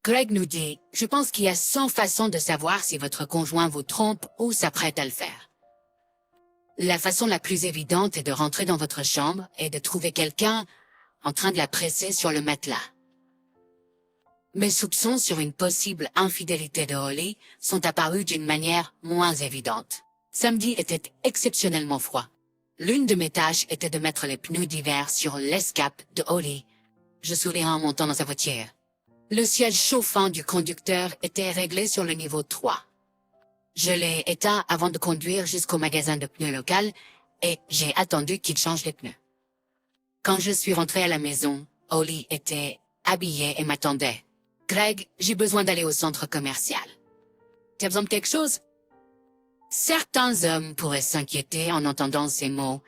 Greg nous dit, je pense qu'il y a 100 façons de savoir si votre conjoint vous trompe ou s'apprête à le faire. La façon la plus évidente est de rentrer dans votre chambre et de trouver quelqu'un en train de la presser sur le matelas. Mes soupçons sur une possible infidélité de Holly sont apparus d'une manière moins évidente. Samedi était exceptionnellement froid. L'une de mes tâches était de mettre les pneus d'hiver sur l'escape de Holly. Je souriais en montant dans sa voiture. Le siège chauffant du conducteur était réglé sur le niveau 3. Je l'ai éteint avant de conduire jusqu'au magasin de pneus local et j'ai attendu qu'il change les pneus. Quand je suis rentré à la maison, Holly était habillée et m'attendait. Greg, j'ai besoin d'aller au centre commercial. T'as besoin de quelque chose? Certains hommes pourraient s'inquiéter en entendant ces mots,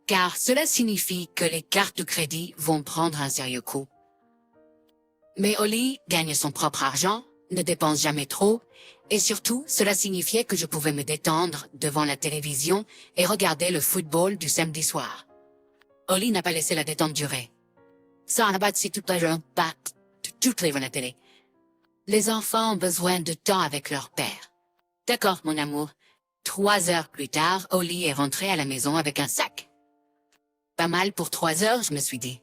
car cela signifie que les cartes de crédit vont prendre un sérieux coup. Mais Holly gagne son propre argent, ne dépense jamais trop, et surtout, cela signifiait que je pouvais me détendre devant la télévision et regarder le football du samedi soir. Holly n'a pas laissé la détente durer. Ça a battu toute la journée, toute la télé. Les enfants ont besoin de temps avec leur père. D'accord, mon amour. 3 heures plus tard, Holly est rentrée à la maison avec un sac. Pas mal pour 3 heures, je me suis dit.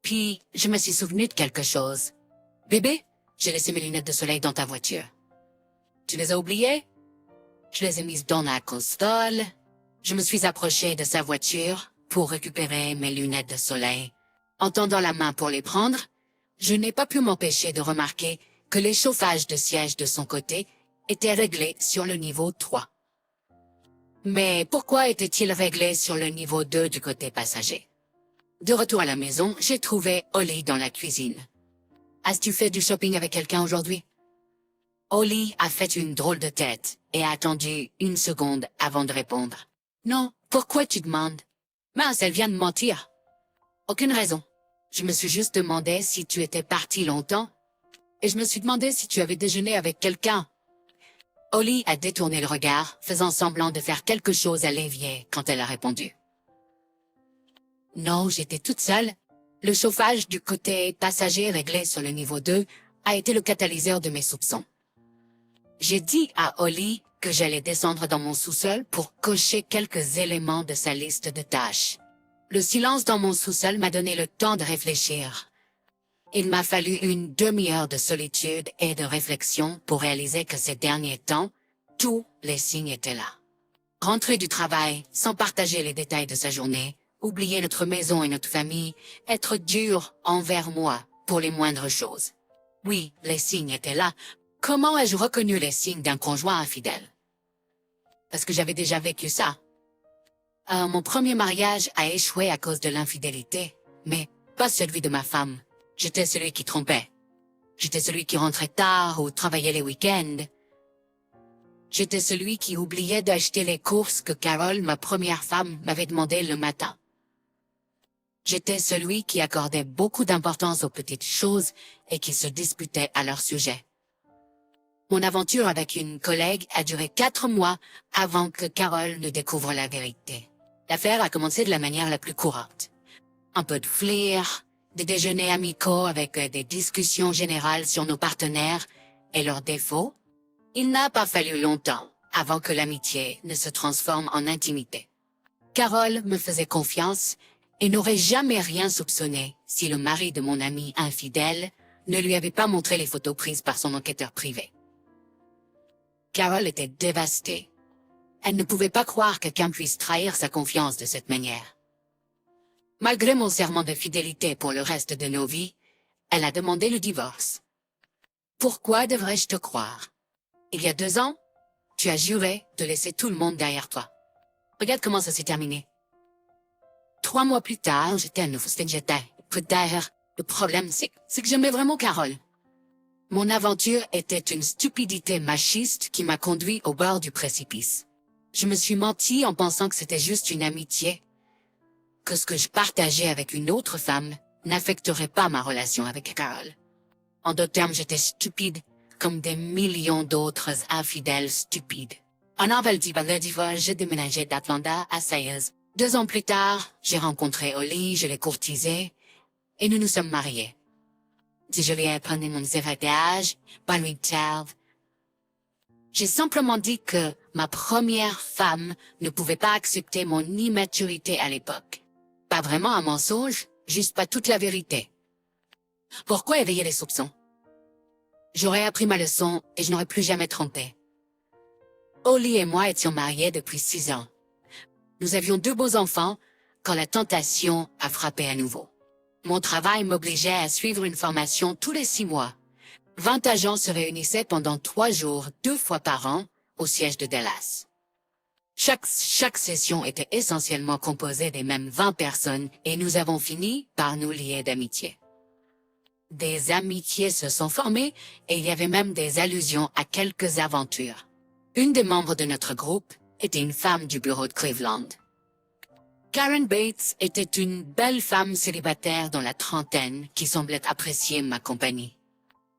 Puis, je me suis souvenu de quelque chose. Bébé, j'ai laissé mes lunettes de soleil dans ta voiture. Tu les as oubliées? Je les ai mises dans la console. Je me suis approché de sa voiture pour récupérer mes lunettes de soleil. En tendant la main pour les prendre, je n'ai pas pu m'empêcher de remarquer que les chauffages de siège de son côté étaient réglés sur le niveau 3. Mais pourquoi était-il réglé sur le niveau 2 du côté passager? De retour à la maison, j'ai trouvé Holly dans la cuisine. As-tu fait du shopping avec quelqu'un aujourd'hui? Holly a fait une drôle de tête et a attendu 1 seconde avant de répondre. Non, pourquoi tu demandes? Mince, elle vient de mentir. Aucune raison. Je me suis juste demandé si tu étais parti longtemps. Et je me suis demandé si tu avais déjeuné avec quelqu'un. Holly a détourné le regard, faisant semblant de faire quelque chose à l'évier quand elle a répondu. Non, j'étais toute seule. Le chauffage du côté passager réglé sur le niveau 2 a été le catalyseur de mes soupçons. J'ai dit à Holly que j'allais descendre dans mon sous-sol pour cocher quelques éléments de sa liste de tâches. Le silence dans mon sous-sol m'a donné le temps de réfléchir. Il m'a fallu une demi-heure de solitude et de réflexion pour réaliser que ces derniers temps, tous les signes étaient là. Rentrer du travail sans partager les détails de sa journée, oublier notre maison et notre famille, être dur envers moi pour les moindres choses. Oui, les signes étaient là. Comment ai-je reconnu les signes d'un conjoint infidèle? Parce que j'avais déjà vécu ça. Mon premier mariage a échoué à cause de l'infidélité, mais pas celui de ma femme. J'étais celui qui trompait. J'étais celui qui rentrait tard ou travaillait les week-ends. J'étais celui qui oubliait d'acheter les courses que Carole, ma première femme, m'avait demandé le matin. J'étais celui qui accordait beaucoup d'importance aux petites choses et qui se disputait à leur sujet. Mon aventure avec une collègue a duré 4 mois avant que Carole ne découvre la vérité. L'affaire a commencé de la manière la plus courante. Un peu de flair, des déjeuners amicaux avec des discussions générales sur nos partenaires et leurs défauts. Il n'a pas fallu longtemps avant que l'amitié ne se transforme en intimité. Carole me faisait confiance et n'aurait jamais rien soupçonné si le mari de mon ami infidèle ne lui avait pas montré les photos prises par son enquêteur privé. Carole était dévastée. Elle ne pouvait pas croire que quelqu'un puisse trahir sa confiance de cette manière. Malgré mon serment de fidélité pour le reste de nos vies, elle a demandé le divorce. Pourquoi devrais-je te croire? Il y a 2 ans, tu as juré de laisser tout le monde derrière toi. Regarde comment ça s'est terminé. 3 mois plus tard, j'étais à nouveau derrière. Le problème, c'est que j'aimais vraiment Carole. Mon aventure était une stupidité machiste qui m'a conduit au bord du précipice. Je me suis menti en pensant que c'était juste une amitié, que ce que je partageais avec une autre femme n'affecterait pas ma relation avec Carole. En d'autres termes, j'étais stupide, comme des millions d'autres infidèles stupides. En aval du divorce, j'ai déménagé d'Atlanta à Sayers. 2 ans plus tard, j'ai rencontré Holly, je l'ai courtisée, et nous nous sommes mariés. Si je lui ai appris mon héritage, pas lui serve. J'ai simplement dit que ma première femme ne pouvait pas accepter mon immaturité à l'époque. Pas vraiment un mensonge, juste pas toute la vérité. Pourquoi éveiller les soupçons? J'aurais appris ma leçon et je n'aurais plus jamais trompé. Holly et moi étions mariés depuis 6 ans. Nous avions 2 beaux enfants quand la tentation a frappé à nouveau. Mon travail m'obligeait à suivre une formation tous les 6 mois. 20 agents se réunissaient pendant 3 jours, 2 fois par an, au siège de Dallas. Chaque session était essentiellement composée des mêmes 20 personnes et nous avons fini par nous lier d'amitié. Des amitiés se sont formées et il y avait même des allusions à quelques aventures. Une des membres de notre groupe était une femme du bureau de Cleveland. Karen Bates était une belle femme célibataire dans la trentaine qui semblait apprécier ma compagnie.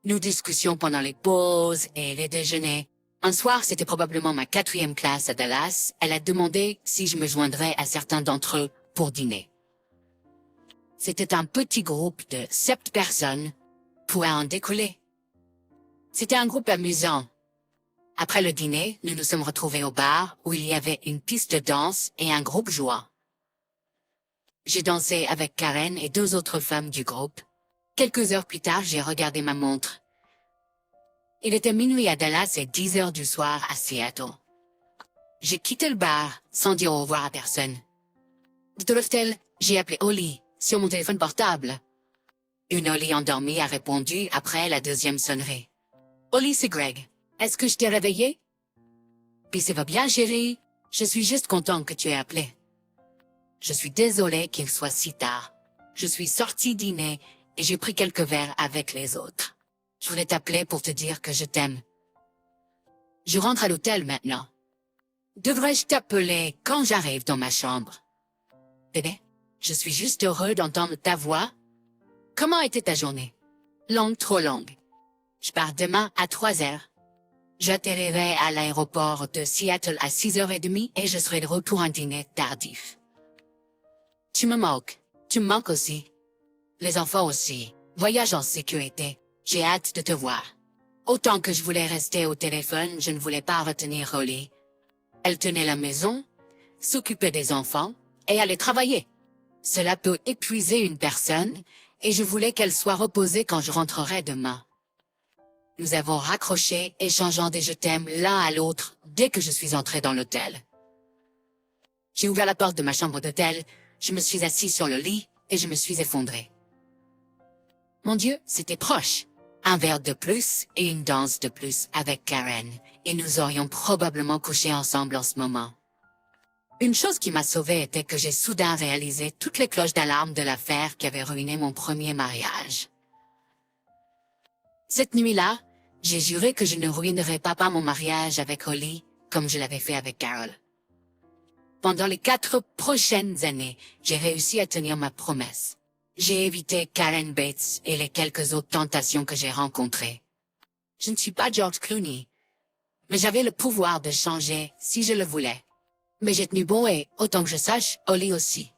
Nous discussions pendant les pauses et les déjeuners. Un soir, c'était probablement ma 4e classe à Dallas. Elle a demandé si je me joindrais à certains d'entre eux pour dîner. C'était un petit groupe de 7 personnes, pour en décoller. C'était un groupe amusant. Après le dîner, nous nous sommes retrouvés au bar où il y avait une piste de danse et un groupe jouant. J'ai dansé avec Karen et 2 autres femmes du groupe. Quelques heures plus tard, j'ai regardé ma montre. Il était minuit à Dallas et 10 heures du soir à Seattle. J'ai quitté le bar sans dire au revoir à personne. De l'hôtel, j'ai appelé Holly sur mon téléphone portable. Une Holly endormie a répondu après la 2e sonnerie. Holly, c'est Greg. Est-ce que je t'ai réveillé? Puis ça va bien, chérie? Je suis juste content que tu aies appelé. Je suis désolée qu'il soit si tard. Je suis sortie dîner et j'ai pris quelques verres avec les autres. Je voulais t'appeler pour te dire que je t'aime. Je rentre à l'hôtel maintenant. Devrais-je t'appeler quand j'arrive dans ma chambre? Bébé, je suis juste heureux d'entendre ta voix. Comment était ta journée? Longue, trop longue. Je pars demain à 3 heures. J'atterrirai à l'aéroport de Seattle à 6h30 et je serai de retour en dîner tardif. Tu me manques. Tu me manques aussi. Les enfants aussi. Voyage en sécurité. J'ai hâte de te voir. Autant que je voulais rester au téléphone, je ne voulais pas retenir Holly. Elle tenait la maison, s'occupait des enfants et allait travailler. Cela peut épuiser une personne et je voulais qu'elle soit reposée quand je rentrerai demain. Nous avons raccroché, échangeant des je t'aime l'un à l'autre dès que je suis entré dans l'hôtel. J'ai ouvert la porte de ma chambre d'hôtel, je me suis assis sur le lit et je me suis effondré. Mon Dieu, c'était proche. Un verre de plus et une danse de plus avec Karen, et nous aurions probablement couché ensemble en ce moment. Une chose qui m'a sauvée était que j'ai soudain réalisé toutes les cloches d'alarme de l'affaire qui avait ruiné mon premier mariage. Cette nuit-là, j'ai juré que je ne ruinerais pas mon mariage avec Holly comme je l'avais fait avec Carol. Pendant les 4 prochaines années, j'ai réussi à tenir ma promesse. J'ai évité Karen Bates et les quelques autres tentations que j'ai rencontrées. Je ne suis pas George Clooney, mais j'avais le pouvoir de changer si je le voulais. Mais j'ai tenu bon et, autant que je sache, Holly aussi.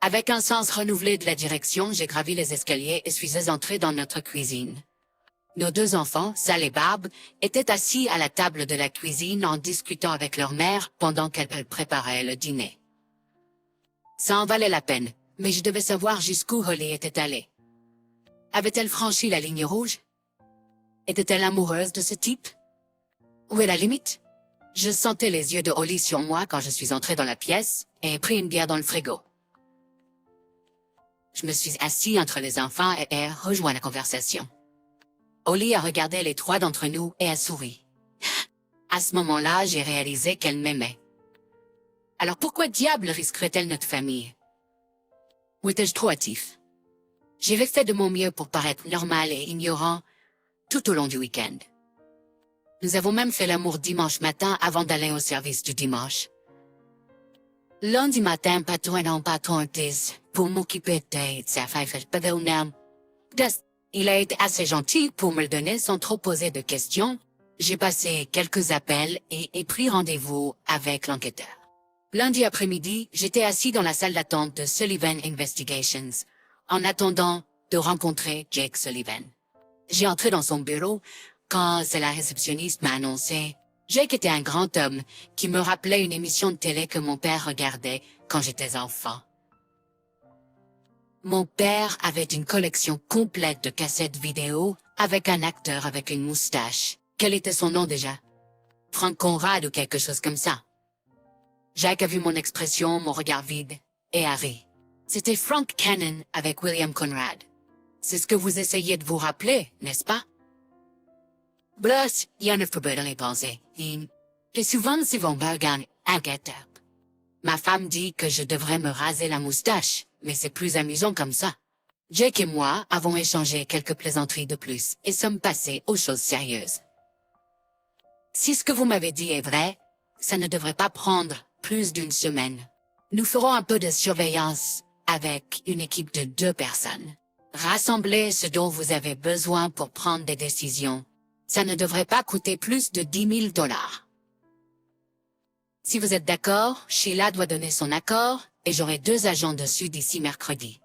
Avec un sens renouvelé de la direction, j'ai gravi les escaliers et suis entré dans notre cuisine. Nos 2 enfants, Sal et Barb, étaient assis à la table de la cuisine en discutant avec leur mère pendant qu'elle préparait le dîner. Ça en valait la peine, mais je devais savoir jusqu'où Holly était allée. Avait-elle franchi la ligne rouge? Était-elle amoureuse de ce type? Où est la limite? Je sentais les yeux de Holly sur moi quand je suis entré dans la pièce et ai pris une bière dans le frigo. Je me suis assis entre les enfants et ai rejoint la conversation. Holly a regardé les 3 d'entre nous et a souri. À ce moment-là, j'ai réalisé qu'elle m'aimait. Alors pourquoi diable risquerait-elle notre famille? Ou étais-je trop hâtif? J'avais fait de mon mieux pour paraître normal et ignorant tout au long du week-end. Nous avons même fait l'amour dimanche matin avant d'aller au service du dimanche. Lundi matin, patron pour m'occuper de sa femme. Il a été assez gentil pour me le donner sans trop poser de questions. J'ai passé quelques appels et ai pris rendez-vous avec l'enquêteur. Lundi après-midi, j'étais assis dans la salle d'attente de Sullivan Investigations, en attendant de rencontrer Jake Sullivan. J'ai entré dans son bureau quand c'est la réceptionniste m'a annoncé. Jake était un grand homme qui me rappelait une émission de télé que mon père regardait quand j'étais enfant. Mon père avait une collection complète de cassettes vidéo avec un acteur avec une moustache. Quel était son nom déjà? Frank Conrad ou quelque chose comme ça. Jake a vu mon expression, mon regard vide, et a ri. C'était Frank Cannon avec William Conrad. C'est ce que vous essayez de vous rappeler, n'est-ce pas? Blus, jag förbereder les pensées. Et souvent, c'est von Bergen, inquiète. Ma femme dit que je devrais me raser la moustache, mais c'est plus amusant comme ça. Jake et moi avons échangé quelques plaisanteries de plus et sommes passés aux choses sérieuses. Si ce que vous m'avez dit est vrai, ça ne devrait pas prendre plus d'une semaine. Nous ferons un peu de surveillance avec une équipe de 2 personnes. Rassemblez ce dont vous avez besoin pour prendre des décisions. Ça ne devrait pas coûter plus de $10,000. Si vous êtes d'accord, Sheila doit donner son accord et j'aurai 2 agents dessus d'ici mercredi.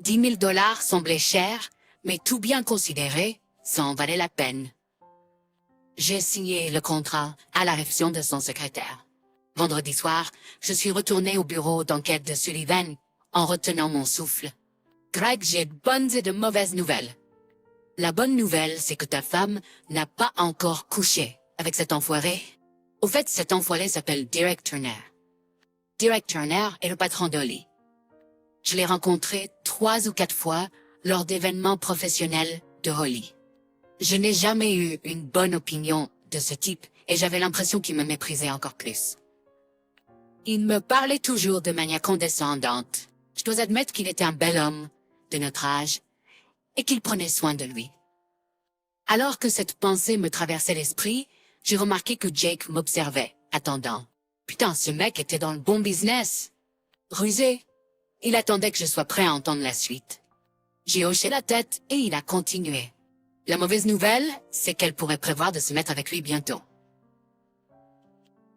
$10,000 semblait cher, mais tout bien considéré, ça en valait la peine. J'ai signé le contrat à la réception de son secrétaire. Vendredi soir, je suis retourné au bureau d'enquête de Sullivan en retenant mon souffle. Greg, j'ai de bonnes et de mauvaises nouvelles. La bonne nouvelle, c'est que ta femme n'a pas encore couché avec cet enfoiré. Au fait, cet enfoiré s'appelle Derek Turner. Derek Turner est le patron d'Holly. Je l'ai rencontré 3 ou 4 fois lors d'événements professionnels de Holly. Je n'ai jamais eu une bonne opinion de ce type et j'avais l'impression qu'il me méprisait encore plus. Il me parlait toujours de manière condescendante. Je dois admettre qu'il était un bel homme, de notre âge, et qu'il prenait soin de lui. Alors que cette pensée me traversait l'esprit, j'ai remarqué que Jake m'observait, attendant. Putain, ce mec était dans le bon business. Rusé. Il attendait que je sois prêt à entendre la suite. J'ai hoché la tête et il a continué. La mauvaise nouvelle, c'est qu'elle pourrait prévoir de se mettre avec lui bientôt.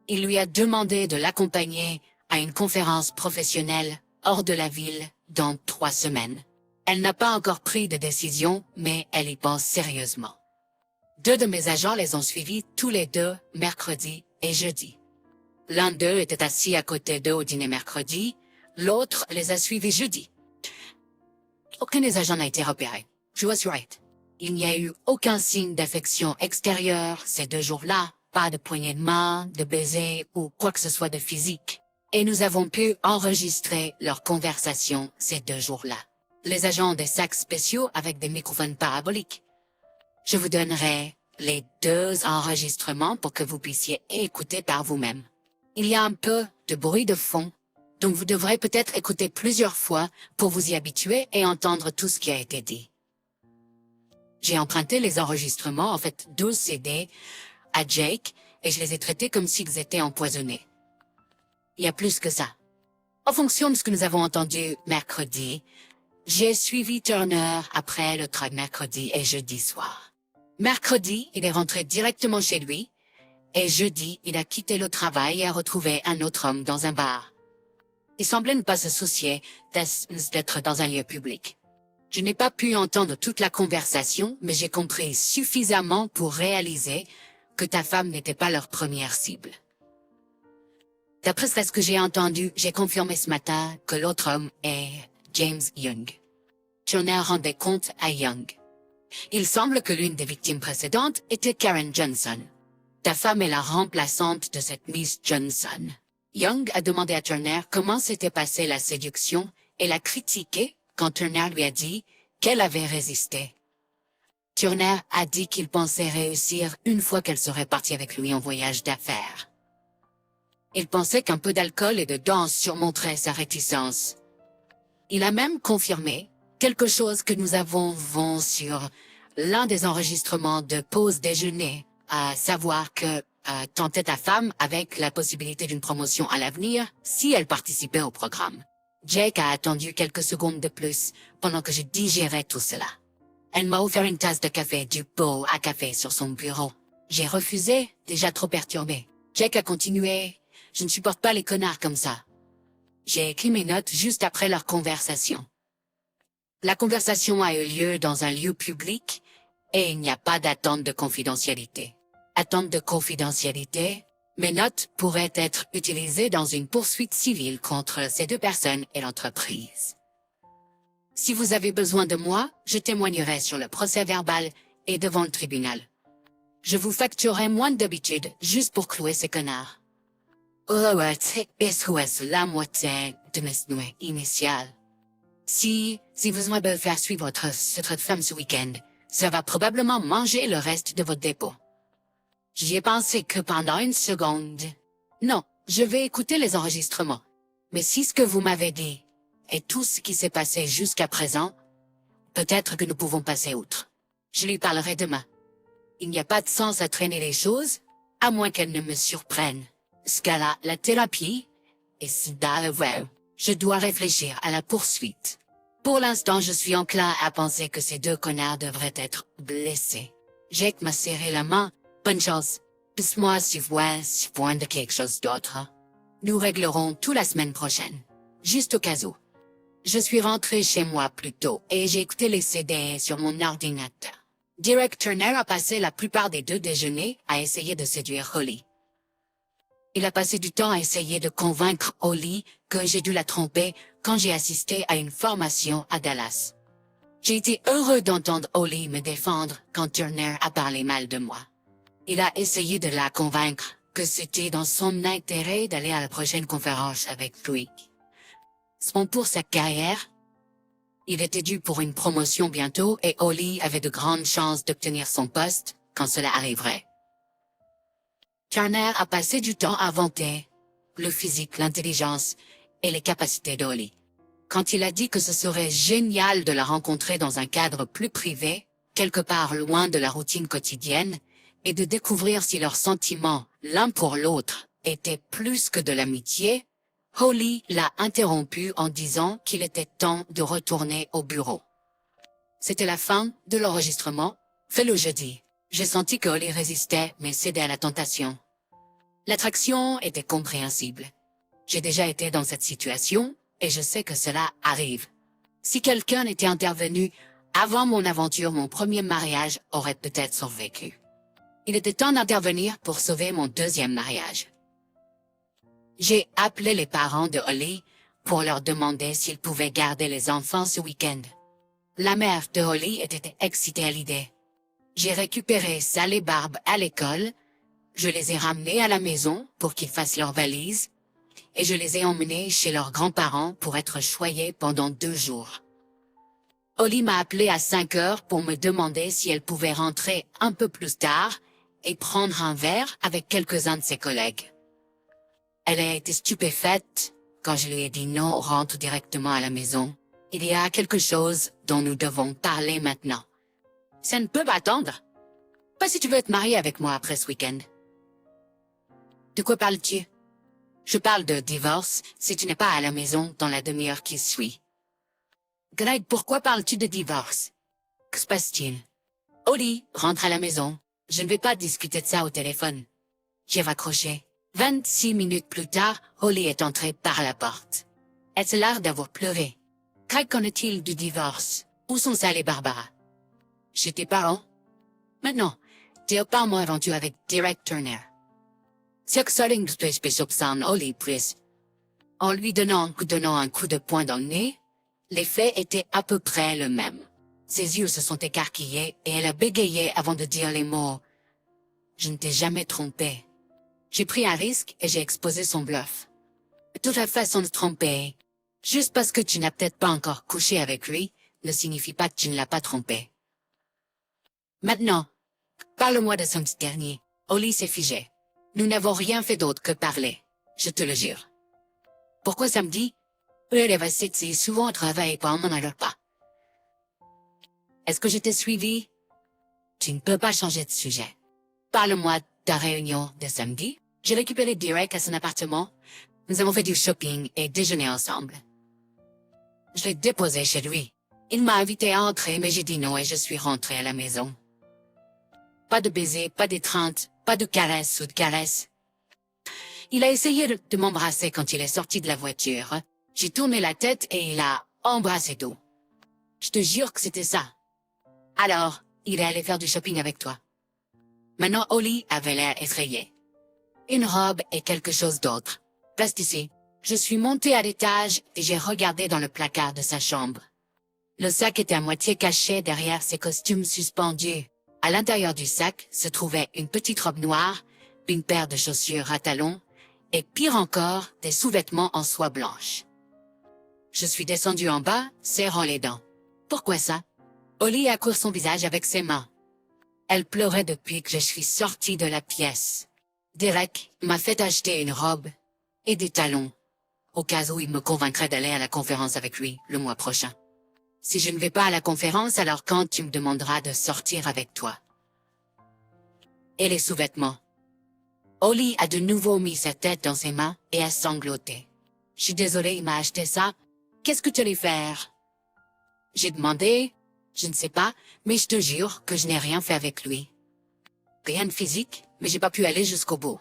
Il lui a demandé de l'accompagner à une conférence professionnelle hors de la ville dans 3 semaines. Elle n'a pas encore pris de décision, mais elle y pense sérieusement. 2 de mes agents les ont suivis tous les 2 mercredi et jeudi. L'un d'eux était assis à côté d'eux au dîner mercredi, l'autre les a suivis jeudi. Aucun des agents n'a été repéré. Je was right. Il n'y a eu aucun signe d'affection extérieure ces 2 jours-là, pas de poignée de main, de baiser ou quoi que ce soit de physique. Et nous avons pu enregistrer leur conversation ces 2 jours-là. Les agents ont des sacs spéciaux avec des microphones paraboliques. Je vous donnerai les 2 enregistrements pour que vous puissiez écouter par vous-même. Il y a un peu de bruit de fond, donc vous devrez peut-être écouter plusieurs fois pour vous y habituer et entendre tout ce qui a été dit. J'ai emprunté les enregistrements, en fait 12 CD, à Jake et je les ai traités comme s'ils étaient empoisonnés. Il y a plus que ça. En fonction de ce que nous avons entendu mercredi, j'ai suivi Turner après le track mercredi et jeudi soir. Mercredi, il est rentré directement chez lui, et jeudi, il a quitté le travail et a retrouvé un autre homme dans un bar. Il semblait ne pas se soucier d'être dans un lieu public. Je n'ai pas pu entendre toute la conversation, mais j'ai compris suffisamment pour réaliser que ta femme n'était pas leur première cible. D'après ce que j'ai entendu, j'ai confirmé ce matin que l'autre homme est James Young. Turner rendait compte à Young. Il semble que l'une des victimes précédentes était Karen Johnson. Ta femme est la remplaçante de cette Miss Johnson. Young a demandé à Turner comment s'était passée la séduction et l'a critiqué quand Turner lui a dit qu'elle avait résisté. Turner a dit qu'il pensait réussir une fois qu'elle serait partie avec lui en voyage d'affaires. Il pensait qu'un peu d'alcool et de danse surmonterait sa réticence. Il a même confirmé quelque chose que nous avons vu sur l'un des enregistrements de pause déjeuner, à savoir que tentait ta femme avec la possibilité d'une promotion à l'avenir si elle participait au programme. Jake a attendu quelques secondes de plus pendant que je digérais tout cela. Elle m'a offert une tasse de café du pot à café sur son bureau. J'ai refusé, déjà trop perturbé. Jake a continué. Je ne supporte pas les connards comme ça. J'ai écrit mes notes juste après leur conversation. La conversation a eu lieu dans un lieu public et il n'y a pas d'attente de confidentialité. Attente de confidentialité? Mes notes pourraient être utilisées dans une poursuite civile contre ces deux personnes et l'entreprise. Si vous avez besoin de moi, je témoignerai sur le procès-verbal et devant le tribunal. Je vous facturerai moins d'habitude juste pour clouer ces connards. La moitié de mes nuits initiales. Si vous m'avez faire suivre votre femme ce week-end, ça va probablement manger le reste de votre dépôt. J'y ai pensé que pendant une seconde. Non, je vais écouter les enregistrements. Mais si ce que vous m'avez dit est tout ce qui s'est passé jusqu'à présent, peut-être que nous pouvons passer outre. Je lui parlerai demain. Il n'y a pas de sens à traîner les choses, à moins qu'elles ne me surprennent. Ce cas-là, la thérapie, et c'est vrai. Je dois réfléchir à la poursuite. Pour l'instant, je suis enclin à penser que ces deux connards devraient être blessés. Jake m'a serré la main. Bonne chance. Laisse-moi si vous de quelque chose d'autre. Nous réglerons tout la semaine prochaine. Juste au cas où. Je suis rentré chez moi plus tôt et j'ai écouté les CD sur mon ordinateur. Derek Turner a passé la plupart des deux déjeuners à essayer de séduire Holly. Il a passé du temps à essayer de convaincre Holly que j'ai dû la tromper quand j'ai assisté à une formation à Dallas. J'ai été heureux d'entendre Holly me défendre quand Turner a parlé mal de moi. Il a essayé de la convaincre que c'était dans son intérêt d'aller à la prochaine conférence avec lui. Pour sa carrière, il était dû pour une promotion bientôt et Holly avait de grandes chances d'obtenir son poste quand cela arriverait. Turner a passé du temps à vanter le physique, l'intelligence et les capacités d'Holly. Quand il a dit que ce serait génial de la rencontrer dans un cadre plus privé, quelque part loin de la routine quotidienne, et de découvrir si leurs sentiments, l'un pour l'autre, étaient plus que de l'amitié, Holly l'a interrompu en disant qu'il était temps de retourner au bureau. C'était la fin de l'enregistrement, fait le jeudi. J'ai senti que Holly résistait, mais cédait à la tentation. L'attraction était compréhensible. J'ai déjà été dans cette situation, et je sais que cela arrive. Si quelqu'un était intervenu avant mon aventure, mon premier mariage aurait peut-être survécu. Il était temps d'intervenir pour sauver mon deuxième mariage. J'ai appelé les parents de Holly pour leur demander s'ils pouvaient garder les enfants ce week-end. La mère de Holly était excitée à l'idée. J'ai récupéré Sal et Barb à l'école, je les ai ramenés à la maison pour qu'ils fassent leurs valises, et je les ai emmenés chez leurs grands-parents pour être choyés pendant 2 jours. Holly m'a appelé à 5 heures pour me demander si elle pouvait rentrer un peu plus tard et prendre un verre avec quelques-uns de ses collègues. Elle a été stupéfaite quand je lui ai dit non, rentre directement à la maison. Il y a quelque chose dont nous devons parler maintenant. Ça ne peut pas attendre. Pas si tu veux être marié avec moi après ce week-end. De quoi parles-tu? Je parle de divorce si tu n'es pas à la maison dans la demi-heure qui suit. Greg, pourquoi parles-tu de divorce? Que se passe-t-il? Holly, rentre à la maison. Je ne vais pas discuter de ça au téléphone. J'ai raccroché. 26 minutes plus tard, Holly est entrée par la porte. Elle a l'air d'avoir pleuré. Greg, qu'en est-il du divorce? Où sont Sal et Barbara? Chez tes parents? Maintenant, parle-moi avant tout avec Derek Turner. C'est que soupçonne Holly, please. En lui donnant un coup de poing dans le nez, l'effet était à peu près le même. Ses yeux se sont écarquillés et elle a bégayé avant de dire les mots « Je ne t'ai jamais trompé ». J'ai pris un risque et j'ai exposé son bluff. Toute la façon de tromper, juste parce que tu n'as peut-être pas encore couché avec lui, ne signifie pas que tu ne l'as pas trompé. Maintenant, parle-moi de son petit dernier. Holly s'est figée. Nous n'avons rien fait d'autre que parler, je te le jure. Pourquoi samedi? Elle va s'être souvent au travail pour m'en aller pas. Est-ce que je t'ai suivi? Tu ne peux pas changer de sujet. Parle-moi de ta réunion de samedi. J'ai récupéré Derek à son appartement. Nous avons fait du shopping et déjeuné ensemble. Je l'ai déposé chez lui. Il m'a invité à entrer, mais j'ai dit non et je suis rentré à la maison. Pas de baiser, pas d'étreinte, pas de caresse ou de caresse. Il a essayé de m'embrasser quand il est sorti de la voiture. J'ai tourné la tête et il a embrassé tout. Je te jure que c'était ça. Alors, il est allé faire du shopping avec toi. Maintenant, Holly avait l'air effrayée. Une robe et quelque chose d'autre. Reste ici. Je suis montée à l'étage et j'ai regardé dans le placard de sa chambre. Le sac était à moitié caché derrière ses costumes suspendus. À l'intérieur du sac se trouvait une petite robe noire, une paire de chaussures à talons, et pire encore, des sous-vêtements en soie blanche. Je suis descendue en bas, serrant les dents. Pourquoi ça? Holly a couvert son visage avec ses mains. Elle pleurait depuis que je suis sortie de la pièce. Derek m'a fait acheter une robe et des talons, au cas où il me convaincrait d'aller à la conférence avec lui le mois prochain. Si je ne vais pas à la conférence, alors quand tu me demanderas de sortir avec toi? Et les sous-vêtements? Holly a de nouveau mis sa tête dans ses mains et a sangloté. Je suis désolée, il m'a acheté ça. Qu'est-ce que tu allais faire? J'ai demandé, je ne sais pas, mais je te jure que je n'ai rien fait avec lui. Rien de physique, mais j'ai pas pu aller jusqu'au bout.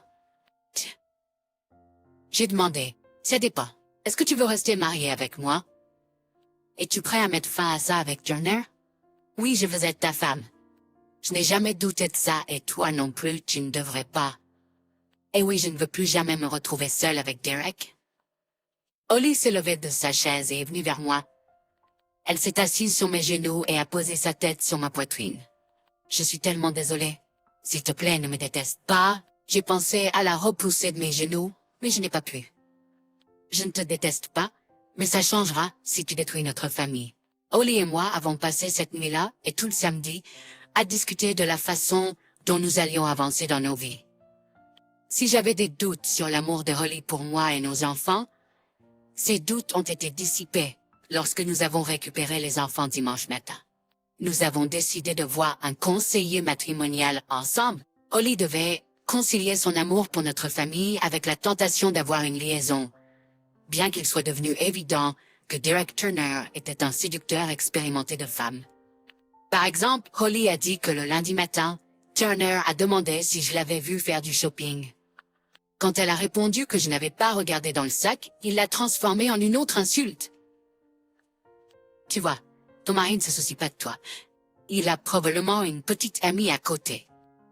J'ai demandé, ça dépend. Est-ce que tu veux rester marié avec moi? Es-tu prêt à mettre fin à ça avec Turner? Oui, je veux être ta femme. Je n'ai jamais douté de ça et toi non plus, tu ne devrais pas. Et oui, je ne veux plus jamais me retrouver seule avec Derek. Holly s'est levée de sa chaise et est venue vers moi. Elle s'est assise sur mes genoux et a posé sa tête sur ma poitrine. Je suis tellement désolée. S'il te plaît, ne me déteste pas. J'ai pensé à la repousser de mes genoux, mais je n'ai pas pu. Je ne te déteste pas, mais ça changera si tu détruis notre famille. Holly et moi avons passé cette nuit-là et tout le samedi à discuter de la façon dont nous allions avancer dans nos vies. Si j'avais des doutes sur l'amour de Holly pour moi et nos enfants, ces doutes ont été dissipés lorsque nous avons récupéré les enfants dimanche matin. Nous avons décidé de voir un conseiller matrimonial ensemble. Holly devait concilier son amour pour notre famille avec la tentation d'avoir une liaison, bien qu'il soit devenu évident que Derek Turner était un séducteur expérimenté de femmes. Par exemple, Holly a dit que le lundi matin, Turner a demandé si je l'avais vu faire du shopping. Quand elle a répondu que je n'avais pas regardé dans le sac, il l'a transformé en une autre insulte. Tu vois, ton mari ne se soucie pas de toi. Il a probablement une petite amie à côté.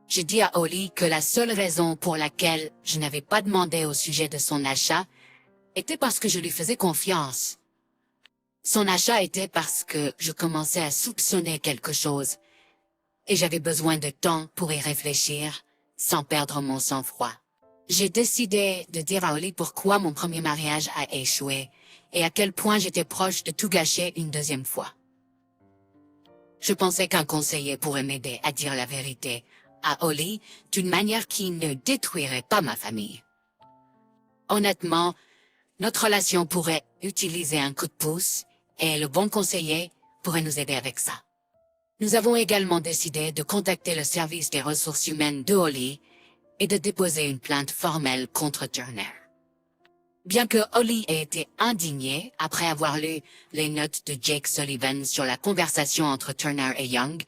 J'ai dit à Holly que la seule raison pour laquelle je n'avais pas demandé au sujet de son achat était parce que je lui faisais confiance. Son achat était parce que je commençais à soupçonner quelque chose, et j'avais besoin de temps pour y réfléchir, sans perdre mon sang-froid. J'ai décidé de dire à Holly pourquoi mon premier mariage a échoué, et à quel point j'étais proche de tout gâcher une deuxième fois. Je pensais qu'un conseiller pourrait m'aider à dire la vérité à Holly d'une manière qui ne détruirait pas ma famille. Honnêtement, notre relation pourrait utiliser un coup de pouce et le bon conseiller pourrait nous aider avec ça. Nous avons également décidé de contacter le service des ressources humaines de Holly et de déposer une plainte formelle contre Turner. Bien que Holly ait été indignée après avoir lu les notes de Jake Sullivan sur la conversation entre Turner et Young,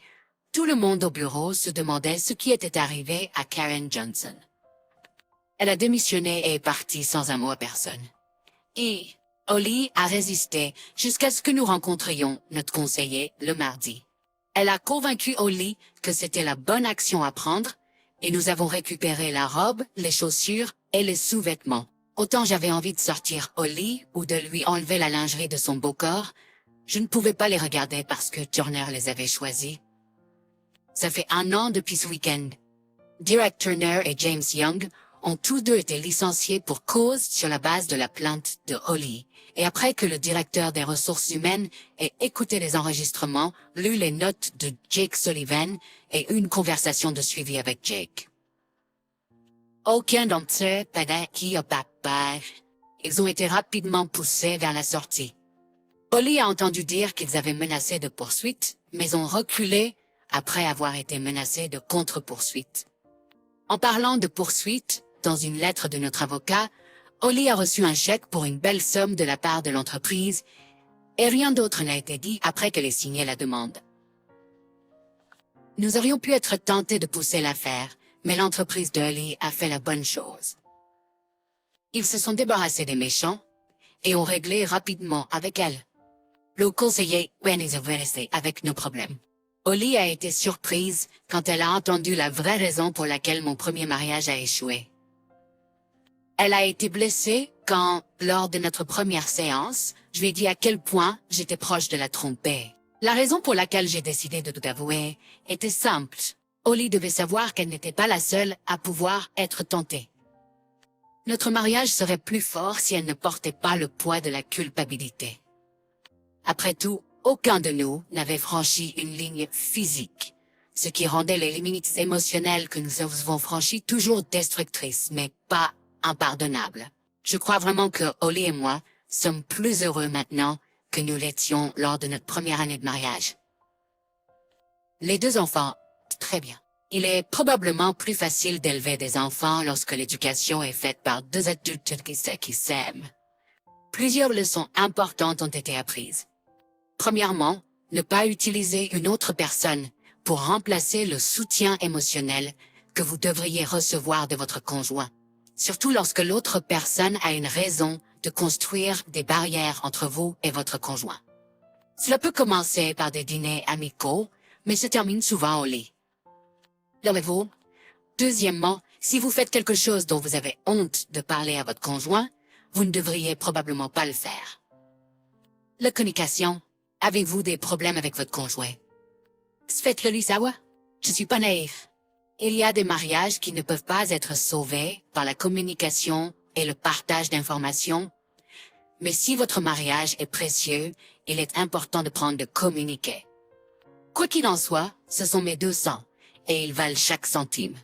tout le monde au bureau se demandait ce qui était arrivé à Karen Johnson. Elle a démissionné et est partie sans un mot à personne. Et Holly a résisté jusqu'à ce que nous rencontrions notre conseiller le mardi. Elle a convaincu Holly que c'était la bonne action à prendre et nous avons récupéré la robe, les chaussures et les sous-vêtements. Autant j'avais envie de sortir Holly ou de lui enlever la lingerie de son beau corps, je ne pouvais pas les regarder parce que Turner les avait choisis. Ça fait 1 an depuis ce week-end. Derek Turner et James Young ont tous deux été licenciés pour cause sur la base de la plainte de Holly. Et après que le directeur des ressources humaines ait écouté les enregistrements, lu les notes de Jake Sullivan et eu une conversation de suivi avec Jake. Aucun d'entre eux pendant qui a pas peur. Ils ont été rapidement poussés vers la sortie. Holly a entendu dire qu'ils avaient menacé de poursuite, mais ont reculé après avoir été menacés de contre-poursuite. En parlant de poursuite, dans une lettre de notre avocat, Holly a reçu un chèque pour une belle somme de la part de l'entreprise, et rien d'autre n'a été dit après qu'elle ait signé la demande. Nous aurions pu être tentés de pousser l'affaire, mais l'entreprise de Holly a fait la bonne chose. Ils se sont débarrassés des méchants et ont réglé rapidement avec elle. Le conseiller est resté avec nos problèmes. Holly a été surprise quand elle a entendu la vraie raison pour laquelle mon premier mariage a échoué. Elle a été blessée quand, lors de notre première séance, je lui ai dit à quel point j'étais proche de la tromper. La raison pour laquelle j'ai décidé de tout avouer était simple. Holly devait savoir qu'elle n'était pas la seule à pouvoir être tentée. Notre mariage serait plus fort si elle ne portait pas le poids de la culpabilité. Après tout, aucun de nous n'avait franchi une ligne physique, ce qui rendait les limites émotionnelles que nous avons franchies toujours destructrices, mais pas impardonnables. Je crois vraiment que Holly et moi sommes plus heureux maintenant que nous l'étions lors de notre première année de mariage. Les deux enfants, très bien. Il est probablement plus facile d'élever des enfants lorsque l'éducation est faite par deux adultes qui s'aiment. Plusieurs leçons importantes ont été apprises. Premièrement, ne pas utiliser une autre personne pour remplacer le soutien émotionnel que vous devriez recevoir de votre conjoint, surtout lorsque l'autre personne a une raison de construire des barrières entre vous et votre conjoint. Cela peut commencer par des dîners amicaux, mais se termine souvent au lit. L'aimez-vous? Deuxièmement, si vous faites quelque chose dont vous avez honte de parler à votre conjoint, vous ne devriez probablement pas le faire. La communication. Avez-vous des problèmes avec votre conjoint? Faites-le lui savoir. Je suis pas naïf. Il y a des mariages qui ne peuvent pas être sauvés par la communication et le partage d'informations. Mais si votre mariage est précieux, il est important de prendre de communiquer. Quoi qu'il en soit, ce sont mes 200, et ils valent chaque centime.